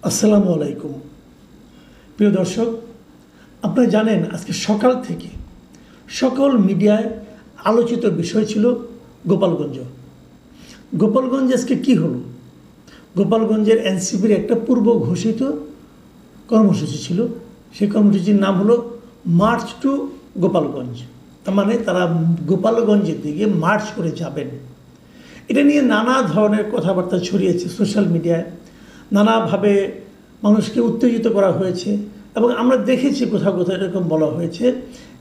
আসসালামু আলাইকুম প্রিয় দর্শক, আপনারা জানেন আজকে সকাল থেকে সকল মিডিয়ায় আলোচিত বিষয় ছিল গোপালগঞ্জ। গোপালগঞ্জে আজকে কী হলো? গোপালগঞ্জের এনসিপির একটা পূর্ব ঘোষিত কর্মসূচি ছিল। সেই কর্মসূচির নাম হলো মার্চ টু গোপালগঞ্জ। তার মানে তারা গোপালগঞ্জের দিকে মার্চ করে যাবেন। এটা নিয়ে নানা ধরনের কথাবার্তা ছড়িয়েছে সোশ্যাল মিডিয়ায়, নানাভাবে মানুষকে উত্তেজিত করা হয়েছে এবং আমরা দেখেছি কোথাও কোথাও এরকম বলা হয়েছে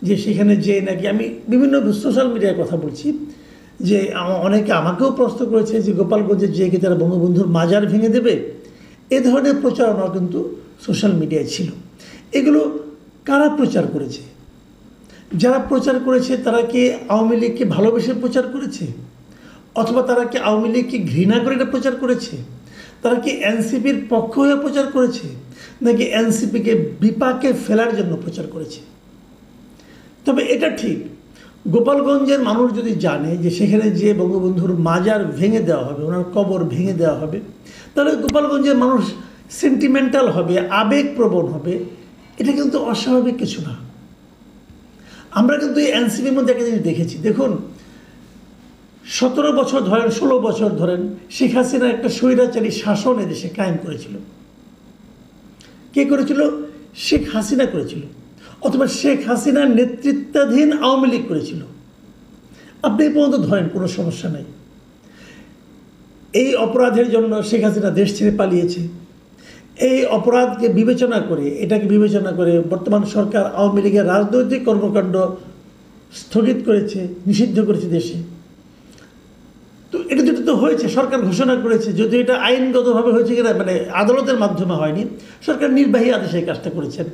যে সেখানে যে নাকি, আমি বিভিন্ন সোশ্যাল মিডিয়ায় কথা বলছি, যে অনেকে আমাকেও প্রশ্ন করেছে যে গোপালগঞ্জে যে কি তারা বঙ্গবন্ধুর মাজার ভেঙে দেবে। এ ধরনের প্রচারণা কিন্তু সোশ্যাল মিডিয়ায় ছিল। এগুলো কারা প্রচার করেছে? যারা প্রচার করেছে তারা কি আওয়ামী লীগকে ভালোবেসে প্রচার করেছে, অথবা তারা কি আওয়ামী লীগকে ঘৃণা করে এটা প্রচার করেছে? তারা কি এনসিপির পক্ষ হয়ে প্রচার করেছে, নাকি এনসিপিকে বিপাকে ফেলার জন্য প্রচার করেছে? তবে এটা ঠিক, গোপালগঞ্জের মানুষ যদি জানে যে সেখানে যে বঙ্গবন্ধুর মাজার ভেঙে দেওয়া হবে, ওনার কবর ভেঙে দেওয়া হবে, তাহলে গোপালগঞ্জের মানুষ সেন্টিমেন্টাল হবে, আবেগপ্রবণ হবে। এটা কিন্তু অস্বাভাবিক কিছু না। আমরা কিন্তু এই এনসিপির মধ্যে একটা জিনিস দেখেছি। দেখুন, 17 বছর ধরেন, 16 বছর ধরেন শেখ হাসিনা একটা স্বৈরাচারী শাসন এদেশে কায়েম করেছিল। কে করেছিল? শেখ হাসিনা করেছিল, অথবা শেখ হাসিনার নেতৃত্বাধীন আওয়ামী লীগ করেছিল। আপনি এই পর্যন্ত ধরেন, কোনো সমস্যা নেই। এই অপরাধের জন্য শেখ হাসিনা দেশ ছেড়ে পালিয়েছে। এই অপরাধকে বিবেচনা করে, এটাকে বিবেচনা করে বর্তমান সরকার আওয়ামী লীগের রাজনৈতিক কর্মকাণ্ড স্থগিত করেছে, নিষিদ্ধ করেছে দেশে। তো এটা যেটা তো হয়েছে, সরকার ঘোষণা করেছে, যদি এটা আইনগতভাবে হয়েছে কিনা, মানে আদালতের মাধ্যমে হয়নি, সরকার নির্বাহী আদেশে এই কাজটা করেছেন।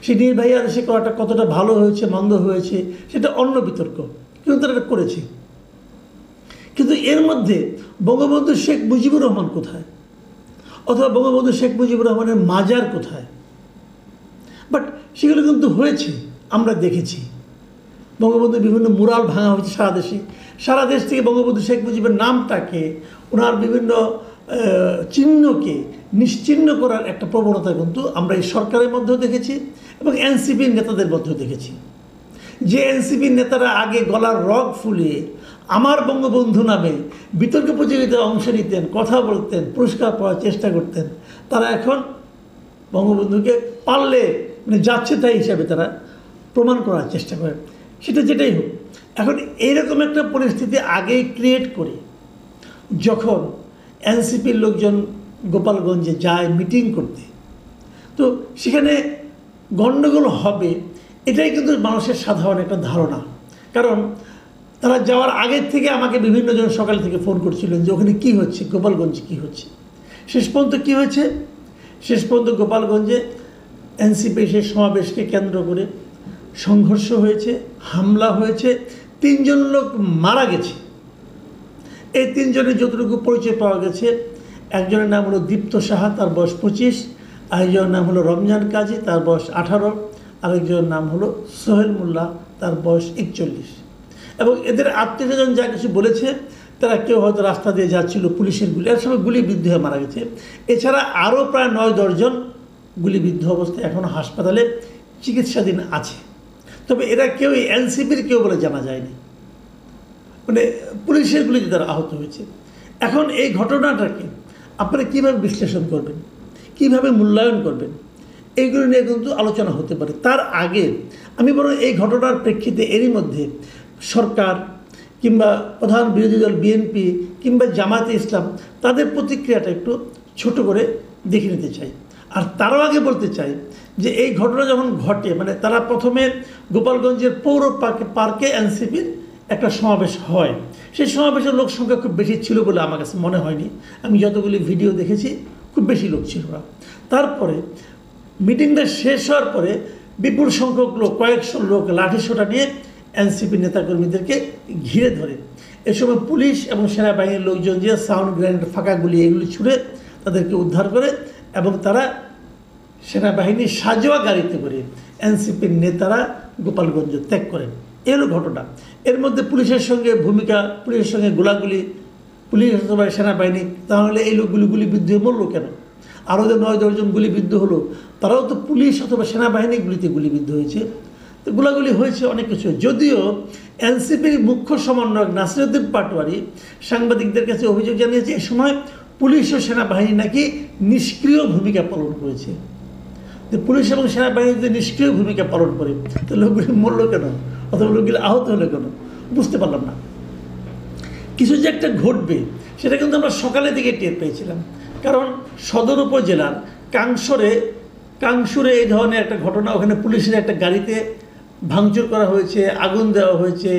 সেই নির্বাহী আদেশে করাটা কতটা ভালো হয়েছে মন্দ হয়েছে সেটা অন্য বিতর্ক, কিন্তু তারা এটা করেছে। কিন্তু এর মধ্যে বঙ্গবন্ধু শেখ মুজিবুর রহমান কোথায়, অথবা বঙ্গবন্ধু শেখ মুজিবুর রহমানের মাজার কোথায়? বাট সেগুলো কিন্তু হয়েছে, আমরা দেখেছি। বঙ্গবন্ধুর বিভিন্ন মুরাল ভাঙা হয়েছে সারা দেশে। সারা দেশ থেকে বঙ্গবন্ধু শেখ মুজিবের নামটাকে, ওনার বিভিন্ন চিহ্নকে নিশ্চিহ্ন করার একটা প্রবণতা কিন্তু আমরা এই সরকারের মধ্যেও দেখেছি এবং এনসিপির নেতাদের মধ্যেও দেখেছি। যে এনসিপির নেতারা আগে গলার রগ ফুলিয়ে আমার বঙ্গবন্ধু নামে বিতর্ক প্রতিযোগিতায় অংশ নিতেন, কথা বলতেন, পুরস্কার পাওয়ার চেষ্টা করতেন, তারা এখন বঙ্গবন্ধুকে পারলে মানে যাচ্ছে তাই হিসাবে তারা প্রমাণ করার চেষ্টা করেন। সেটা যেটাই হোক, এখন এইরকম একটা পরিস্থিতি আগেই ক্রিয়েট করে যখন এনসিপির লোকজন গোপালগঞ্জে যায় মিটিং করতে, তো সেখানে গণ্ডগোল হবে এটাই কিন্তু মানুষের সাধারণ একটা ধারণা। কারণ তারা যাওয়ার আগের থেকে আমাকে বিভিন্ন জন সকাল থেকে ফোন করছিলেন যে ওখানে কী হচ্ছে, গোপালগঞ্জে কী হচ্ছে। শেষ পর্যন্ত কী হয়েছে? শেষ পর্যন্ত গোপালগঞ্জে এনসিপি সেই সমাবেশকে কেন্দ্র করে সংঘর্ষ হয়েছে, হামলা হয়েছে, 3 জন লোক মারা গেছে। এই 3 জনের যতটুকু পরিচয় পাওয়া গেছে, একজনের নাম হলো দীপ্ত সাহা, তার বয়স 25, আরেকজনের নাম হলো রমজান কাজী, তার বয়স 18, আরেকজনের নাম হলো সোহেল মোল্লা, তার বয়স 41। এবং এদের আত্মীয়স্বজন যা কিছু বলেছে, তারা কেউ হয়তো রাস্তা দিয়ে যাচ্ছিল, পুলিশের গুলি, এর সময় গুলিবিদ্ধ হয়ে মারা গেছে। এছাড়া আরও প্রায় 9-10 জন গুলিবিদ্ধ অবস্থায় এখনও হাসপাতালে চিকিৎসাধীন আছে। তবে এরা কেউ এনসিপির কেউ বলে জানা যায়নি, মানে পুলিশের গুলিতে তারা আহত হয়েছে। এখন এই ঘটনাটাকে আপনারা কীভাবে বিশ্লেষণ করবেন, কীভাবে মূল্যায়ন করবেন, এইগুলো নিয়ে কিন্তু আলোচনা হতে পারে। তার আগে আমি বরং এই ঘটনার প্রেক্ষিতে এরই মধ্যে সরকার কিংবা প্রধান বিরোধী দল বিএনপি কিংবা জামায়াতে ইসলাম তাদের প্রতিক্রিয়াটা একটু ছোট করে দেখে নিতে চাই। আর তারও আগে বলতে চাই যে এই ঘটনা যখন ঘটে, মানে তারা প্রথমে গোপালগঞ্জের পৌর পার্কে এনসিপির একটা সমাবেশ হয়। সেই সমাবেশের লোক সংখ্যা খুব বেশি ছিল বলে আমার কাছে মনে হয়নি। আমি যতগুলি ভিডিও দেখেছি খুব বেশি লোক ছিল না। তারপরে মিটিংটা শেষ হওয়ার পরে বিপুল সংখ্যক লোক, কয়েকশো লোক লাঠিসোঁটা নিয়ে এনসিপি নেতাকর্মীদেরকে ঘিরে ধরে। এ সময় পুলিশ এবং সেনাবাহিনীর লোকজন যে সাউন্ড গ্রেনেড, ফাঁকা গুলি এগুলি ছুড়ে তাদেরকে উদ্ধার করে এবং তারা সেনাবাহিনীর সাজোয়া গাড়িতে করে এনসিপির নেতারা গোপালগঞ্জ ত্যাগ করেন। এ হলো ঘটনা। এর মধ্যে পুলিশের সঙ্গে ভূমিকা, পুলিশের সঙ্গে গোলাগুলি, পুলিশ অথবা সেনাবাহিনী, তাহলে এই লোকগুলি গুলিবিদ্ধ হয়ে মরল কেন? আরও যে 9-10 জন গুলিবিদ্ধ হলো, তারাও তো পুলিশ অথবা সেনাবাহিনী গুলিতে গুলিবিদ্ধ হয়েছে। তো গোলাগুলি হয়েছে, অনেক কিছু। যদিও এনসিপির মুখ্য সমন্বয়ক নাসিরউদ্দিন পাটোয়ারি সাংবাদিকদের কাছে অভিযোগ জানিয়েছে এ সময় পুলিশ ও সেনাবাহিনী নাকি নিষ্ক্রিয় ভূমিকা পালন করেছে। যে পুলিশ এবং সেনাবাহিনী যদি নিষ্ক্রিয় ভূমিকা পালন করে, তো লোকগুলি মরল কেন, অথবা লোকগুলি আহত হলো কেন, বুঝতে পারলাম না। কিছু যে একটা ঘটবে সেটা কিন্তু আমরা সকালের দিকে টের পেয়েছিলাম, কারণ সদর উপজেলার কাংসুরে এই ধরনের একটা ঘটনা, ওখানে পুলিশের একটা গাড়িতে ভাঙচুর করা হয়েছে, আগুন দেওয়া হয়েছে।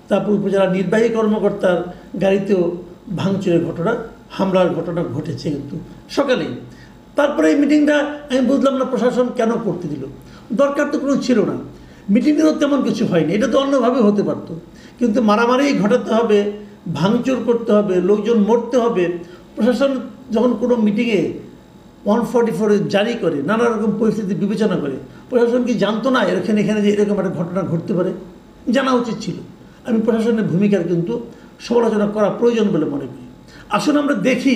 তারপর উপজেলা নির্বাহী কর্মকর্তার গাড়িতেও ভাঙচুরের ঘটনা, হামলার ঘটনা ঘটেছে কিন্তু সকালেই। তারপরে এই মিটিংটা আমি বুঝলাম না প্রশাসন কেন করতে দিল, দরকার তো কোনো ছিল না। মিটিংয়েরও তেমন কিছু হয়নি, এটা তো অন্যভাবে হতে পারতো। কিন্তু মারামারি ঘটাতে হবে, ভাঙচুর করতে হবে, লোকজন মরতে হবে। প্রশাসন যখন কোনো মিটিংয়ে 144 জারি করে, নানা রকম পরিস্থিতি বিবেচনা করে, প্রশাসন কি জানতো না এখানে যে এরকম একটা ঘটনা ঘটতে পারে? জানা উচিত ছিল। আমি প্রশাসনের ভূমিকার কিন্তু সমালোচনা করা প্রয়োজন বলে মনে করি। আসলে আমরা দেখি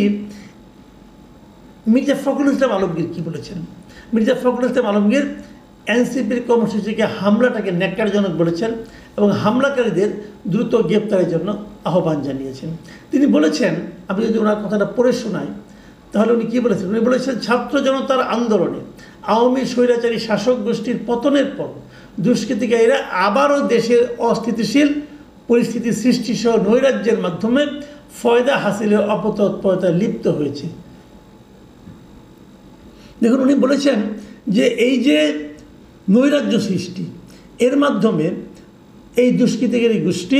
মির্জা ফখরুল ইসলাম আলমগীর কী বলেছেন। মির্জা ফখরুল ইসলাম আলমগীর এনসিপির কর্মসূচিকে হামলাটাকে ন্যাক্কারজনক বলেছেন এবং হামলাকারীদের দ্রুত গ্রেপ্তারের জন্য আহ্বান জানিয়েছেন। তিনি বলেছেন, আমি যদি ওনার কথাটা পড়ে শোনাই তাহলে উনি কী বলেছেন। উনি বলেছেন, ছাত্র জনতার আন্দোলনে আওয়ামী স্বৈরাচারী শাসক গোষ্ঠীর পতনের পর দুষ্কৃতিকারীরা আবারও দেশের অস্থিতিশীল পরিস্থিতি সৃষ্টিসহ নৈরাজ্যের মাধ্যমে ফয়দা হাসিলের অপতৎপরতায় লিপ্ত হয়েছে। দেখুন, উনি বলেছেন যে এই যে নৈরাজ্য সৃষ্টি, এর মাধ্যমে এই দুষ্কৃতিকারী গোষ্ঠী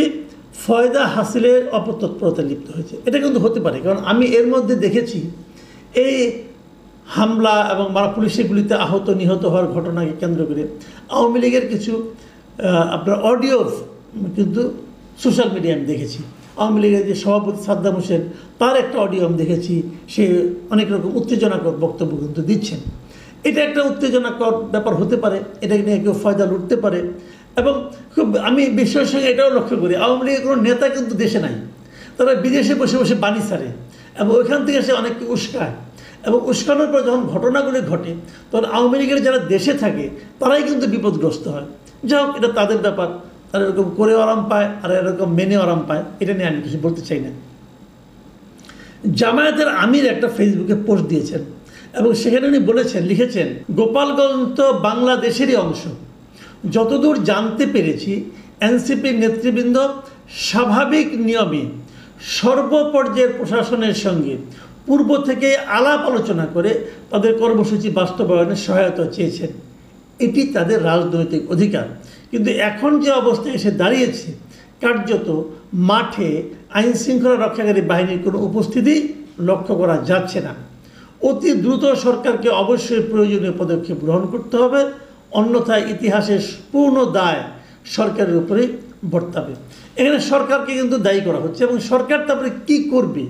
ফয়দা হাসিলের অপতৎপরতায় লিপ্ত হয়েছে। এটা কিন্তু হতে পারে, কারণ আমি এর মধ্যে দেখেছি এই হামলা এবং পুলিশের গুলিতে আহত নিহত হওয়ার ঘটনাকে কেন্দ্র করে আওয়ামী লীগের কিছু আপনার অডিও কিন্তু সোশ্যাল মিডিয়ায় আমি দেখেছি। আওয়ামী লীগের যে সভাপতি সাদ্দাম হোসেন, তার একটা অডিও আমি দেখেছি, সে অনেক রকম উত্তেজনাকর বক্তব্য কিন্তু দিচ্ছেন। এটা একটা উত্তেজনাকর ব্যাপার হতে পারে, এটাকে নিয়ে কেউ ফয়দা লুটতে পারে। এবং খুব আমি বিশ্বের সঙ্গে এটাও লক্ষ্য করি, আওয়ামী লীগের কোনো নেতা কিন্তু দেশে নাই, তারা বিদেশে বসে বসে বাণী ছাড়ে এবং ওইখান থেকে সে অনেককে উস্কায়, এবং উস্কানোর পর যখন ঘটনাগুলি ঘটে তখন আওয়ামী লীগের যারা দেশে থাকে তারাই কিন্তু বিপদগ্রস্ত হয়। যাই হোক, এটা তাদের ব্যাপার, তারা এরকম করে আরাম পায় আর এরকম মেনে আরাম পায়, এটা নিয়ে আমি কিছু বলতে চাই না। জামায়াতের আমির একটা ফেসবুকে পোস্ট দিয়েছেন এবং সেখানে উনি বলেছেন, লিখেছেন, গোপালগঞ্জ তো বাংলাদেশেরই অংশ। যতদূর জানতে পেরেছি এনসিপির নেতৃবৃন্দ স্বাভাবিক নিয়মে সর্বপর্যায়ের প্রশাসনের সঙ্গে পূর্ব থেকে আলাপ আলোচনা করে তাদের কর্মসূচি বাস্তবায়নে সহায়তা চেয়েছেন। এটি তাদের রাজনৈতিক অধিকার। কিন্তু এখন যে অবস্থায় এসে দাঁড়িয়েছে, কার্যত মাঠে আইন শৃঙ্খলা রক্ষাকারী বাহিনীর কোনো উপস্থিতি লক্ষ্য করা যাচ্ছে না। অতি দ্রুত সরকারকে অবশ্যই প্রয়োজনীয় পদক্ষেপ গ্রহণ করতে হবে, অন্যথায় ইতিহাসের পূর্ণ দায় সরকারের উপরে বর্তাবে। এখানে সরকারকে কিন্তু দায়ী করা হচ্ছে এবং সরকার তারপরে কী করবে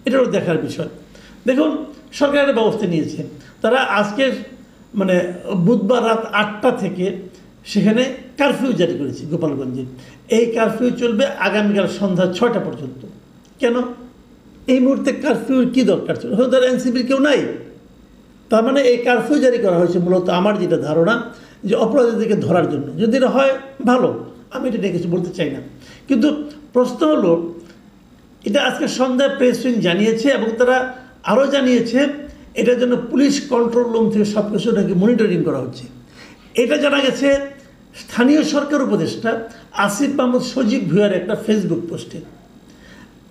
এটাও দেখার বিষয়। দেখুন, সরকারের ব্যবস্থা নিয়েছে, তারা আজকে বুধবার রাত 8টা থেকে সেখানে কারফিউ জারি করেছে গোপালগঞ্জে। এই কারফিউ চলবে আগামীকাল সন্ধ্যা 6টা পর্যন্ত। কেন এই মুহূর্তে কারফিউর কী দরকার ছিল? হয়তো এনসিপির কেউ নাই, তার মানে এই কারফিউ জারি করা হয়েছে মূলত, আমার যেটা ধারণা, যে অপরাধীদেরকে ধরার জন্য। যদি এটা হয় ভালো, আমি এটা নিয়ে কিছু বলতে চাই না। কিন্তু প্রশ্ন হলো, এটা আজকে সন্ধ্যায় প্রেস উইং জানিয়েছে এবং তারা আরও জানিয়েছে এটার জন্য পুলিশ কন্ট্রোল রুম থেকে সব কিছু নাকি মনিটরিং করা হচ্ছে। এটা জানা গেছে স্থানীয় সরকার উপদেষ্টা আসিফ মাহমুদ সজীব ভুঁইয়ার একটা ফেসবুক পোস্টে।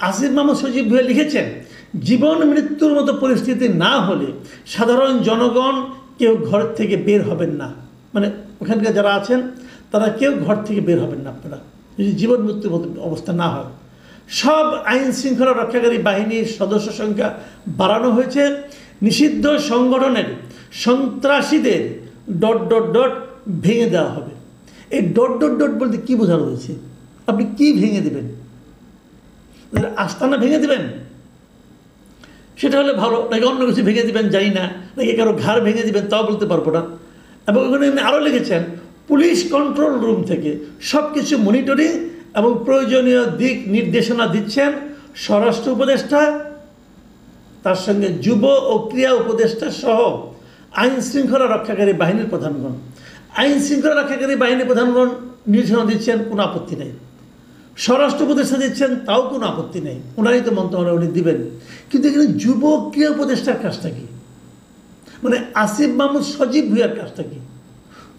আসিফ মাহমুদ সজীব ভুঁইয়া লিখেছেন, জীবন মৃত্যুর মতো পরিস্থিতি না হলে সাধারণ জনগণ কেউ ঘর থেকে বের হবেন না। ওখানকার যারা আছেন তারা কেউ ঘর থেকে বের হবেন না আপনারা, যদি জীবন মৃত্যুর মতো অবস্থা না হয়। সব আইন শৃঙ্খলা রক্ষাকারী বাহিনীর সদস্য সংখ্যা বাড়ানো হয়েছে। নিষিদ্ধ সংগঠনের সন্ত্রাসীদের ... ভেঙে দেওয়া হবে। এই ... বলতে কী বোঝানো হয়েছে? আপনি কি ভেঙে দেবেন? আস্তানা ভেঙে দেবেন? সেটা হলে ভালো, নাকি অন্য কিছু ভেঙে দেবেন জানি না, নাকি কারো ঘাড় ভেঙে দেবেন তাও বলতে পারবো না। এবং ওখানে আরও লিখেছেন, পুলিশ কন্ট্রোল রুম থেকে সব কিছু মনিটরিং এবং প্রয়োজনীয় দিক নির্দেশনা দিচ্ছেন স্বরাষ্ট্র উপদেষ্টা তার সঙ্গে যুব ও ক্রীড়া উপদেষ্টা সহ আইন শৃঙ্খলা রক্ষাকারী বাহিনীর প্রধানগণ। আইন শৃঙ্খলা রক্ষাকারী বাহিনীর প্রধানগণ নির্দেশনা দিচ্ছেন, কোনো আপত্তি নেই। স্বরাষ্ট্র উপদেষ্টা দিচ্ছেন, তাও কোনো আপত্তি নেই, ওনারই তো মন্ত্রণালয়, উনি দিবেন। কিন্তু এখানে যুব ক্রীড়া উপদেষ্টার কাজটা কি? মানে আসিফ মাহমুদ সজীব ভুঁইয়ার কাজটা কি?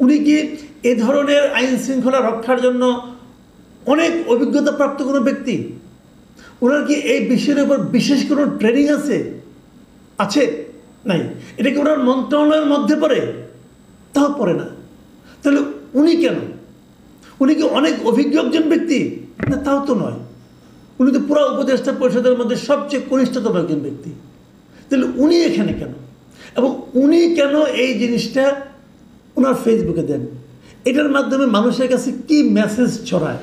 উনি কি এ ধরনের আইন শৃঙ্খলা রক্ষার জন্য অনেক অভিজ্ঞতাপ্রাপ্ত কোনো ব্যক্তি? ওনার কি এই বিষয়ের উপর বিশেষ কোনো ট্রেনিং আছে? নাই। এটা কি ওনার মন্ত্রণালয়ের মধ্যে পড়ে? তাও পড়ে না। তাহলে উনি কেন? উনি কি অনেক অভিজ্ঞ একজন ব্যক্তি? না, তাও তো নয়। উনি তো পুরো উপদেষ্টা পরিষদের মধ্যে সবচেয়ে কনিষ্ঠতম একজন ব্যক্তি। তাহলে উনি এখানে কেন? এবং উনি কেন এই জিনিসটা ওনার ফেসবুকে দেন? এটার মাধ্যমে মানুষের কাছে কি মেসেজ ছড়ায়?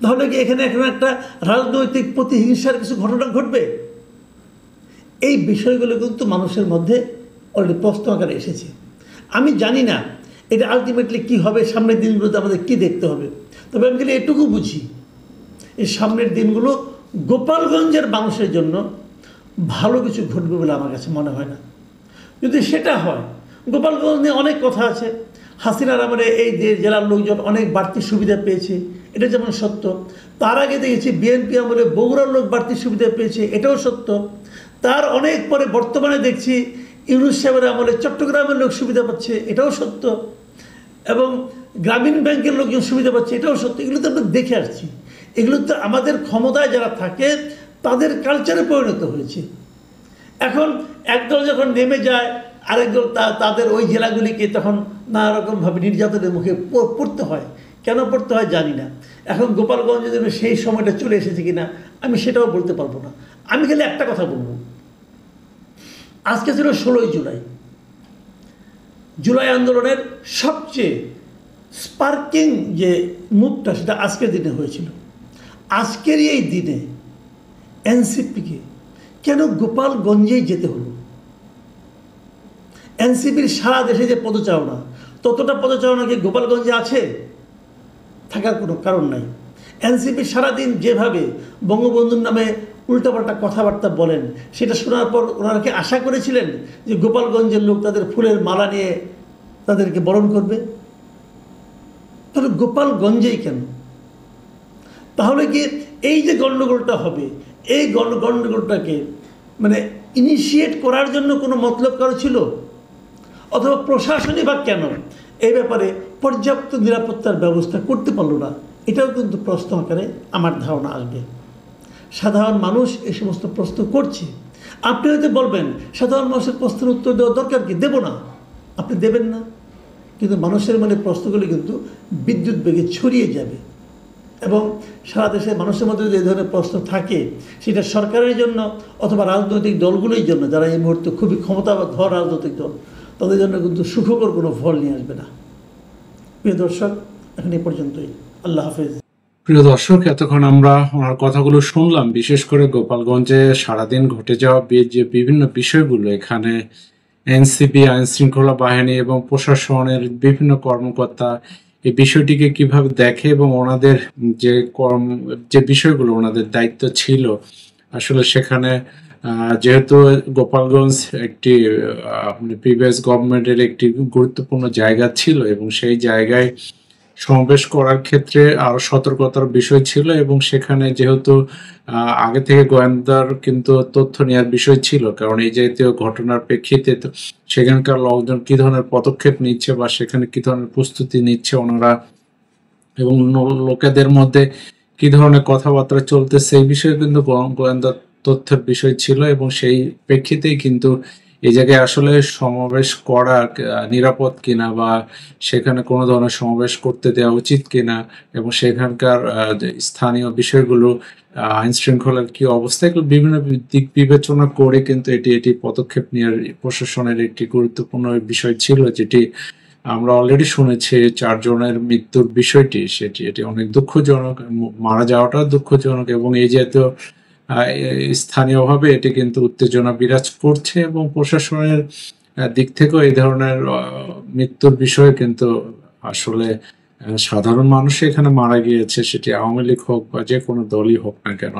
তাহলে কি এখানে এখন একটা রাজনৈতিক প্রতিহিংসার কিছু ঘটনা ঘটবে? এই বিষয়গুলো কিন্তু মানুষের মধ্যে অলরেডি প্রশ্ন আকারে এসেছে। আমি জানি না এটা আলটিমেটলি কী হবে, সামনের দিনগুলোতে আমাদের কী দেখতে হবে। তবে আমি খালি এটুকু বুঝি, এই সামনের দিনগুলো গোপালগঞ্জের মানুষের জন্য ভালো কিছু ঘটবে বলে আমার কাছে মনে হয় না। যদি সেটা হয়, গোপালগঞ্জ নিয়ে অনেক কথা আছে। হাসিনার আমলে এই জেলার লোকজন অনেক বাড়তি সুবিধা পেয়েছে, এটা যেমন সত্য। তার আগে দেখেছি বিএনপি আমলে বগুড়ার লোক বাড়তি সুবিধা পেয়েছে, এটাও সত্য। তার অনেক পরে বর্তমানে দেখছি ইউনূস সাহেবের আমলে চট্টগ্রামের লোক সুবিধা পাচ্ছে, এটাও সত্য। এবং গ্রামীণ ব্যাংকের লোকজন সুবিধা পাচ্ছে, এটাও সত্য। এগুলো তো আমরা দেখে আসছি। এগুলো তো আমাদের ক্ষমতায় যারা থাকে তাদের কালচারে পরিণত হয়েছে। এখন একদল যখন নেমে যায়, আরেকদল তাদের ওই জেলাগুলিকে তখন নানা রকমভাবে নির্যাতনের মুখে পড়তে হয়। কেন পড়তে হয় জানি না। এখন গোপালগঞ্জে যেন সেই সময়টা চলে এসেছে কিনা আমি সেটাও বলতে পারবো না। আমি খালি একটা কথা বলবো, আজকে ছিল 16ই জুলাই। জুলাই আন্দোলনের সবচেয়ে স্পার্কিং যে মুভটা সেটা আজকের দিনে হয়েছিল। আজকের এই দিনে এনসিপিকে কেন গোপালগঞ্জেই যেতে হলো? এনসিপির সারা দেশে যে পদচারণা, ততটা পদচারণা কি গোপালগঞ্জে আছে? থাকার কোনো কারণ নাই। এনসিপি সারাদিন যেভাবে বঙ্গবন্ধুর নামে উল্টাপাল্টা কথাবার্তা বলেন, সেটা শোনার পর ওনারা কি আশা করেছিলেন যে গোপালগঞ্জের লোক তাদের ফুলের মালা নিয়ে তাদেরকে বরণ করবে? তাহলে গোপালগঞ্জেই কেন? তাহলে কি এই যে গণ্ডগোলটা হবে, এই গণ্ডগোলটাকে মানে ইনিশিয়েট করার জন্য কোনো মতলব কারো ছিল? অথবা প্রশাসনই বা কেন এই ব্যাপারে পর্যাপ্ত নিরাপত্তার ব্যবস্থা করতে পারল না? এটাও কিন্তু প্রশ্ন আকারে আমার ধারণা আসবে। সাধারণ মানুষ এই সমস্ত প্রশ্ন করছে। আপনি হয়তো বলবেন সাধারণ মানুষের প্রশ্নের উত্তর দেওয়া দরকার কি? দেব না, আপনি দেবেন না, কিন্তু মানুষের মনে প্রশ্নগুলি কিন্তু বিদ্যুৎ বেগে ছড়িয়ে যাবে। এবং সারা দেশের মানুষের মধ্যে যদি এই ধরনের প্রশ্ন থাকে, সেটা সরকারের জন্য অথবা রাজনৈতিক দলগুলোর জন্য, যারা এই মুহূর্তে খুবই ক্ষমতাধর রাজনৈতিক দল, তাদের জন্য কিন্তু সুখকর কোনো ফল নিয়ে আসবে না। প্রিয় দর্শক, এখন এই পর্যন্তই। আল্লাহ হাফেজ। প্রিয় দর্শক, এতক্ষণ আমরা ওনার কথাগুলো শুনলাম। বিশেষ করে গোপালগঞ্জে সারাদিন ঘটে যাওয়া যে বিভিন্ন বিষয়গুলো, এখানে এনসিপি, আইন শৃঙ্খলা বাহিনী এবং প্রশাসনের বিভিন্ন কর্মকর্তা এই বিষয়টিকে কিভাবে দেখে এবং ওনাদের যে বিষয়গুলো ওনাদের দায়িত্ব ছিল, আসলে সেখানে যেহেতু গোপালগঞ্জ একটি প্রিভিয়াস গভর্নমেন্টের একটি গুরুত্বপূর্ণ জায়গা ছিল এবং সেই জায়গায় সমাবেশ করার ক্ষেত্রে আরো সতর্কতার বিষয় ছিল এবং সেখানে যেহেতু আগে থেকে গোয়েন্দার কিন্তু তথ্য নেওয়ার বিষয় ছিল, কারণ এই জাতীয় ঘটনার প্রেক্ষিতে সেখানকার লোকজন কি ধরনের পদক্ষেপ নিচ্ছে বা সেখানে কি ধরনের প্রস্তুতি নিচ্ছে ওনারা এবং লোকেদের মধ্যে কি ধরনের কথাবার্তা চলতেছে, এই বিষয়ে কিন্তু গোয়েন্দা তথ্যের বিষয় ছিল এবং সেই প্রেক্ষিতেই কিন্তু এই জায়গায় আসলে সমাবেশ করা নিরাপদ কিনা বা সেখানে কোনো ধরনের সমাবেশ করতে দেওয়া উচিত কিনা এবং সেখানকার স্থানীয় বিষয়গুলো, আইন শৃঙ্খলার কি অবস্থা, এগুলো বিভিন্ন দিক বিবেচনা করে কিন্তু এটি পদক্ষেপ নেওয়ার প্রশাসনের একটি গুরুত্বপূর্ণ বিষয় ছিল, যেটি আমরা অলরেডি শুনেছি 4 জনের মৃত্যুর বিষয়টি। এটি অনেক দুঃখজনক, মারা যাওয়াটা দুঃখজনক এবং এই জাতীয় স্থানীয়ভাবে এটি কিন্তু উত্তেজনা বিরাজ করছে এবং প্রশাসনের দিক থেকেও এই ধরনের মৃত্যুর বিষয়ে কিন্তু আসলে সাধারণ মানুষ এখানে মারা গিয়েছে, সেটি আওয়ামী লীগ হোক বা যে কোনো দলই হোক না কেন,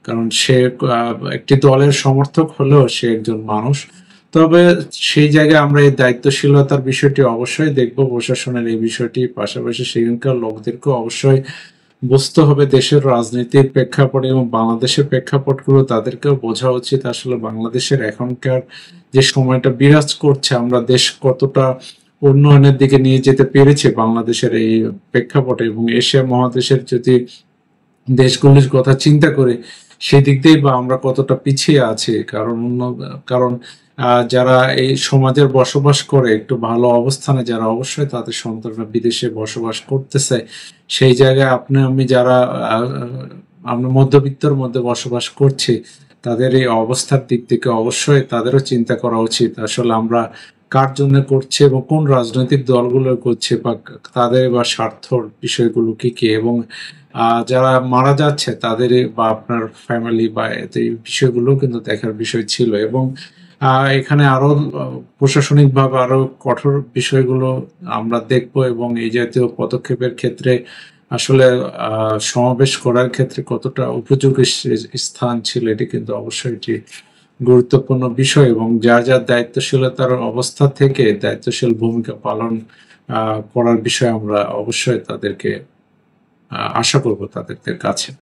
কারণ সে একটি দলের সমর্থক হলেও সে একজন মানুষ। তবে সেই জায়গায় আমরা এই দায়িত্বশীলতার বিষয়টি অবশ্যই দেখব, প্রশাসনের এই বিষয়টি, পাশাপাশি সেখানকার লোকদেরকেও অবশ্যই বুঝতে হবে দেশের রাজনীতির প্রেক্ষাপট এবং বাংলাদেশের প্রেক্ষাপটগুলো তাদেরকেও বোঝা উচিত। আসলে বাংলাদেশের এখনকার যে সময়টা বিরাজ করছে, আমরা দেশ কতটা উন্নয়নের দিকে নিয়ে যেতে পেরেছি বাংলাদেশের এই প্রেক্ষাপটে, এবং এশিয়া মহাদেশের যদি দেশগুলির কথা চিন্তা করে সেই দিক দিয়ে বা আমরা কতটা পিছিয়ে আছি। কারণ যারা এই সমাজের বসবাস করে একটু ভালো অবস্থানে, যারা অবশ্যই তাদের সন্তানরা বিদেশে বসবাস করতেছে, সেই জায়গায় আপনি আমি যারা আমরা মধ্যবিত্তর মধ্যে বসবাস করছি, তাদের এই অবস্থার দিক থেকে অবশ্যই তাদেরও চিন্তা করা উচিত আসলে আমরা কার জন্য করছি এবং কোন রাজনৈতিক দলগুলো করছে, বা তাদের বা স্বার্থর বিষয়গুলো কি কি, এবং যারা মারা যাচ্ছে তাদের বা আপনার ফ্যামিলি বা এই বিষয়গুলো কিন্তু দেখার বিষয় ছিল। এবং এখানে আরো প্রশাসনিকভাবে আরো কঠোর বিষয়গুলো আমরা দেখব, এবং এই জাতীয় পদক্ষেপের ক্ষেত্রে আসলে সমাবেশ করার ক্ষেত্রে কতটা উপযোগী স্থান ছিল, এটি কিন্তু অবশ্যই একটি গুরুত্বপূর্ণ বিষয়। এবং যার যার দায়িত্বশীলতার অবস্থা থেকে দায়িত্বশীল ভূমিকা পালন করার বিষয়ে আমরা অবশ্যই তাদেরকে আশা করব তাদের কাছে।